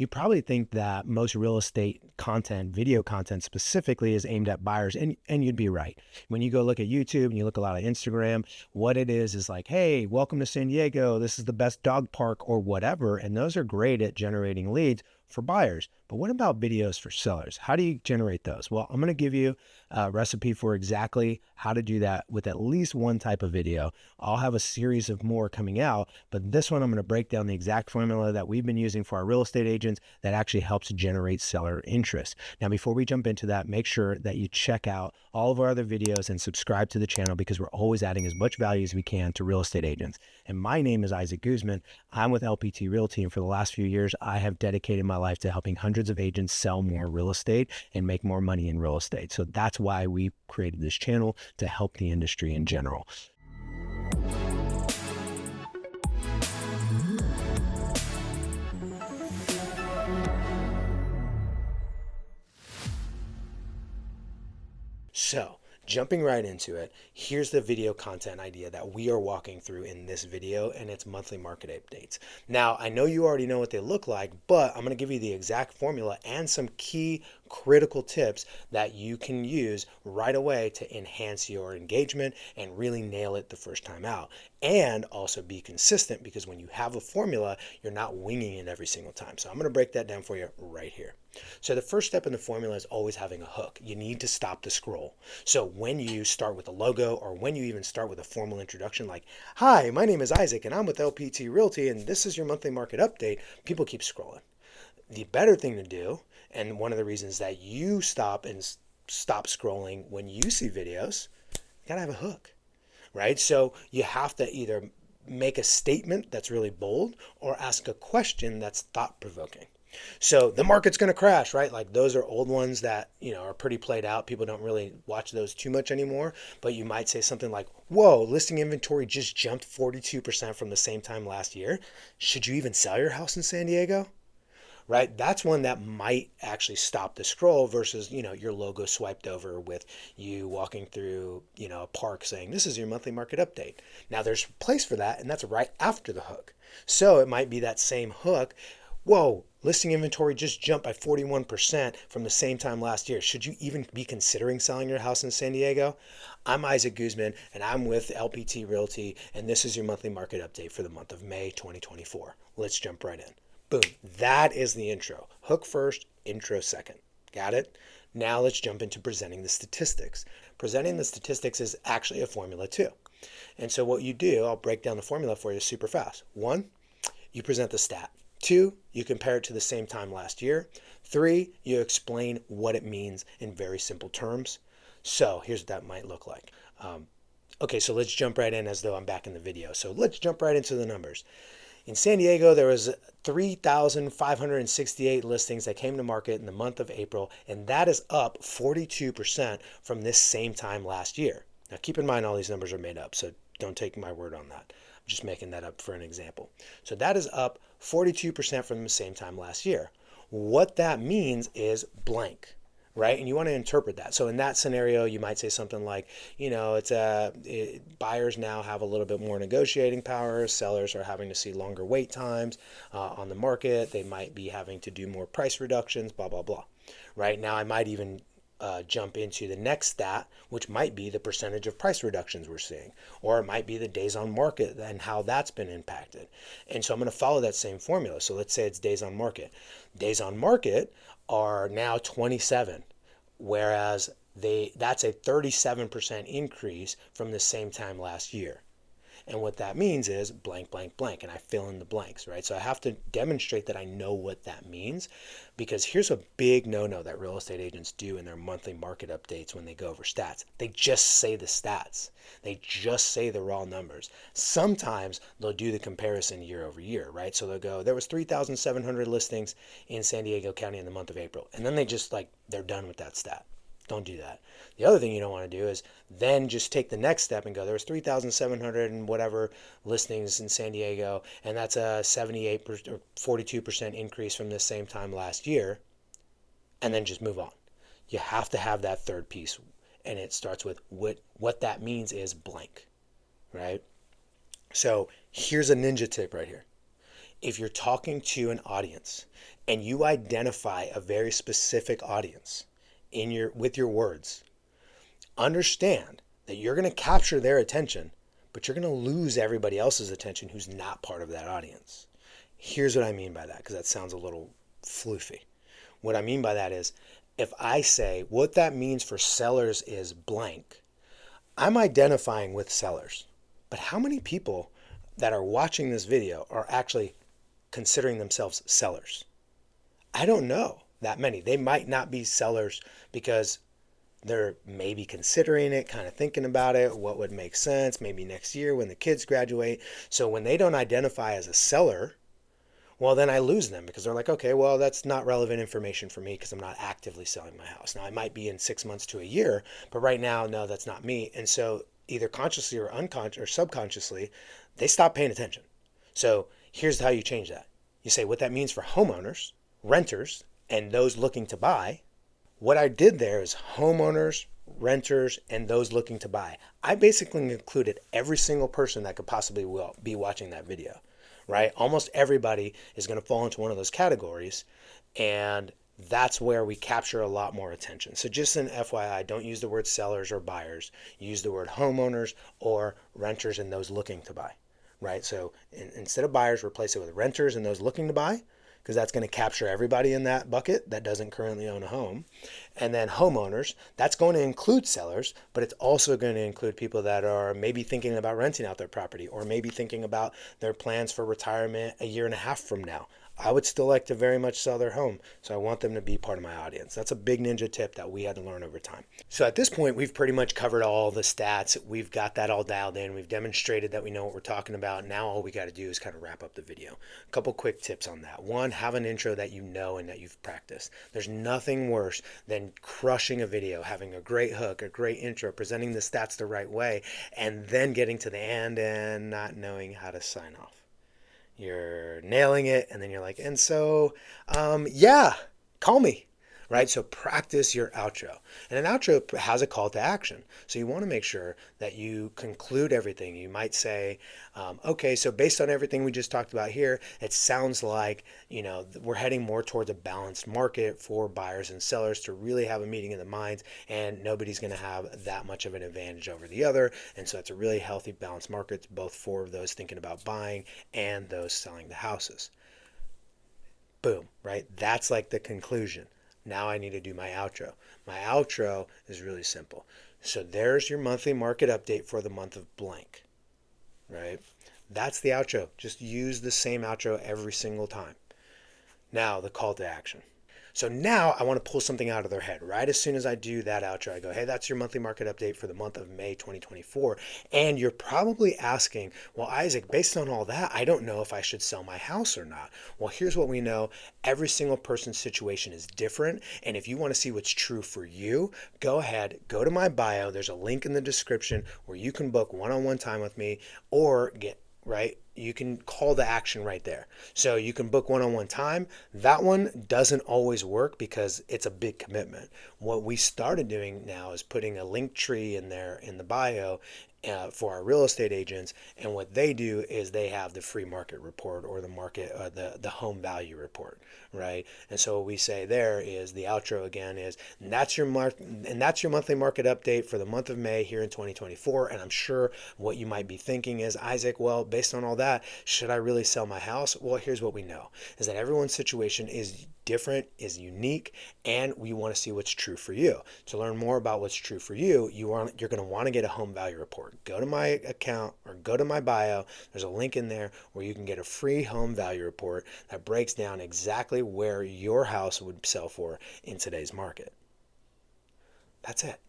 You probably think that most real estate content, video content specifically, is aimed at buyers, and you'd be right. When you go look at YouTube and you look a lot of Instagram, what it is like, hey, welcome to San Diego. This is the best dog park or whatever. And those are great at generating leads for buyers. But what about videos for sellers? How do you generate those? Well, I'm going to give you a recipe for exactly how to do that with at least one type of video. I'll have a series of more coming out, but this one I'm going to break down the exact formula that we've been using for our real estate agents that actually helps generate seller interest. Now, before we jump into that, make sure that you check out all of our other videos and subscribe to the channel because we're always adding as much value as we can to real estate agents. And my name is Isaac Guzman. I'm with LPT Realty, and for the last few years, I have dedicated my life to helping hundreds of agents sell more real estate and make more money in real estate. So that's why we created this channel, to help the industry in general. So, jumping right into it, here's the video content idea that we are walking through in this video, and it's monthly market updates. Now, I know you already know what they look like, but I'm going to give you the exact formula and some key critical tips that you can use right away to enhance your engagement and really nail it the first time out. And also be consistent, because when you have a formula, you're not winging it every single time. So I'm going to break that down for you right here. So the first step in the formula is always having a hook. You need to stop the scroll. So when you start with a logo, or when you even start with a formal introduction like, hi, my name is Isaac and I'm with LPT Realty and this is your monthly market update, people keep scrolling. The better thing to do, and one of the reasons that you stop scrolling when you see videos, you gotta have a hook, right? So you have to either make a statement that's really bold or ask a question that's thought-provoking. So the market's going to crash, right? Like, those are old ones that, are pretty played out. People don't really watch those too much anymore. But you might say something like, whoa, listing inventory just jumped 42% from the same time last year. Should you even sell your house in San Diego? Right? That's one that might actually stop the scroll versus, your logo swiped over with you walking through, a park saying, this is your monthly market update. Now there's a place for that, and that's right after the hook. So it might be that same hook. Whoa, listing inventory just jumped by 41% from the same time last year. Should you even be considering selling your house in San Diego? I'm Isaac Guzman, and I'm with LPT Realty, and this is your monthly market update for the month of May 2024. Let's jump right in. Boom. That is the intro. Hook first, intro second. Got it? Now let's jump into presenting the statistics. Presenting the statistics is actually a formula too. And so what you do, I'll break down the formula for you super fast. 1, you present the stat. 2, you compare it to the same time last year. 3, you explain what it means in very simple terms. So here's what that might look like. Okay, so let's jump right in as though I'm back in the video. So let's jump right into the numbers. In San Diego, there was 3,568 listings that came to market in the month of April, and that is up 42% from this same time last year. Now, keep in mind all these numbers are made up, so don't take my word on that. I'm just making that up for an example. So that is up 42% from the same time last year. What that means is blank, right? And you want to interpret that. So in that scenario, you might say something like, buyers now have a little bit more negotiating power. Sellers are having to see longer wait times on the market. They might be having to do more price reductions, blah, blah, blah. Right now, I might even jump into the next stat, which might be the percentage of price reductions we're seeing, or it might be the days on market and how that's been impacted. And so I'm going to follow that same formula. So let's say it's days on market. Days on market are now 27, whereas that's a 37% increase from the same time last year. And what that means is blank, blank, blank, and I fill in the blanks, right? So I have to demonstrate that I know what that means, because here's a big no-no that real estate agents do in their monthly market updates when they go over stats. They just say the stats. They just say the raw numbers. Sometimes they'll do the comparison year over year, right? So they'll go, there was 3,700 listings in San Diego County in the month of April. And then they just they're done with that stat. Don't do that. The other thing you don't want to do is then just take the next step and go, there was 3,700 and whatever listings in San Diego, and that's a 78% or 42% increase from the same time last year, and then just move on. You have to have that third piece, and it starts with what that means is blank, right? So here's a ninja tip right here. If you're talking to an audience and you identify a very specific audience with your words, understand that you're going to capture their attention, but you're going to lose everybody else's attention who's not part of that audience. Here's what I mean by that, because that sounds a little floofy. What I mean by that is, if I say what that means for sellers is blank, I'm identifying with sellers. But how many people that are watching this video are actually considering themselves sellers? I don't know that many. They might not be sellers because they're maybe considering it, kind of thinking about it, what would make sense, maybe next year when the kids graduate. So when they don't identify as a seller, well, then I lose them because they're like, okay, well, that's not relevant information for me because I'm not actively selling my house. Now, I might be in 6 months to a year, but right now, no, that's not me. And so either consciously or unconsciously or subconsciously, they stop paying attention. So here's how you change that. You say what that means for homeowners, renters, and those looking to buy. What I did there is homeowners, renters, and those looking to buy. I basically included every single person that could possibly be watching that video, right? Almost everybody is going to fall into one of those categories, and that's where we capture a lot more attention. So just an FYI, don't use the word sellers or buyers. Use the word homeowners or renters and those looking to buy, right? So instead of buyers, replace it with renters and those looking to buy, because that's going to capture everybody in that bucket that doesn't currently own a home. And then homeowners, that's going to include sellers, but it's also going to include people that are maybe thinking about renting out their property or maybe thinking about their plans for retirement a year and a half from now. I would still like to very much sell their home, so I want them to be part of my audience. That's a big ninja tip that we had to learn over time. So at this point, we've pretty much covered all the stats. We've got that all dialed in. We've demonstrated that we know what we're talking about. Now all we got to do is kind of wrap up the video. A couple quick tips on that. One, have an intro that you know and that you've practiced. There's nothing worse than crushing a video, having a great hook, a great intro, presenting the stats the right way, and then getting to the end and not knowing how to sign off. You're nailing it, and then you're like, and so, yeah, call me, right? So practice your outro. And an outro has a call to action. So you want to make sure that you conclude everything. You might say, okay, so based on everything we just talked about here, it sounds like, we're heading more towards a balanced market for buyers and sellers to really have a meeting of the minds, and nobody's going to have that much of an advantage over the other. And so it's a really healthy, balanced market, both for those thinking about buying and those selling the houses. Boom, right? That's like the conclusion. Now I need to do my outro. My outro is really simple. So there's your monthly market update for the month of blank, right? That's the outro. Just use the same outro every single time. Now the call to action. So now I want to pull something out of their head. Right as soon as I do that outro, I go, hey, that's your monthly market update for the month of May 2024. And you're probably asking, well, Isaac, based on all that, I don't know if I should sell my house or not. Well, here's what we know. Every single person's situation is different. And if you want to see what's true for you, go ahead, go to my bio. There's a link in the description where you can book one-on-one time with me or you can call to action right there. So you can book one-on-one time. That one doesn't always work because it's a big commitment. What we started doing now is putting a link tree in there in the bio for our real estate agents, and what they do is they have the free market report or the home value report, right? And so what we say there is the outro again is, and that's your monthly market update for the month of May here in 2024. And I'm sure what you might be thinking is, Isaac, well, based on all that, should I really sell my house? Well, here's what we know is that everyone's situation is different, is unique, and we want to see what's true for you. To learn more about what's true for you, you're going to want to get a home value report. Go to my account or go to my bio. There's a link in there where you can get a free home value report that breaks down exactly where your house would sell for in today's market. That's it.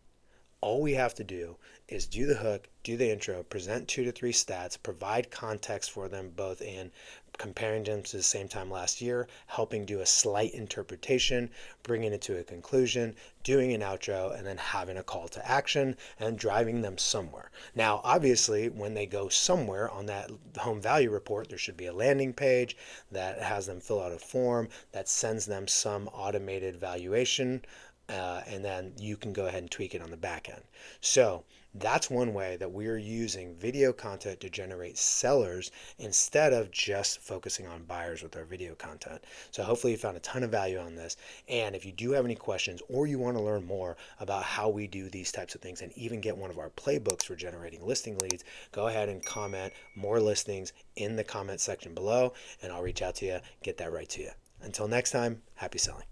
All we have to do is do the hook, do the intro, present 2 to 3 stats, provide context for them both in comparing them to the same time last year, helping do a slight interpretation, bringing it to a conclusion, doing an outro, and then having a call to action and driving them somewhere. Now, obviously, when they go somewhere on that home value report, there should be a landing page that has them fill out a form that sends them some automated valuation and then you can go ahead and tweak it on the back end. So that's one way that we're using video content to generate sellers instead of just focusing on buyers with our video content. So hopefully you found a ton of value on this. And if you do have any questions or you want to learn more about how we do these types of things and even get one of our playbooks for generating listing leads, go ahead and comment more listings in the comment section below, and I'll reach out to you, get that right to you. Until next time, happy selling.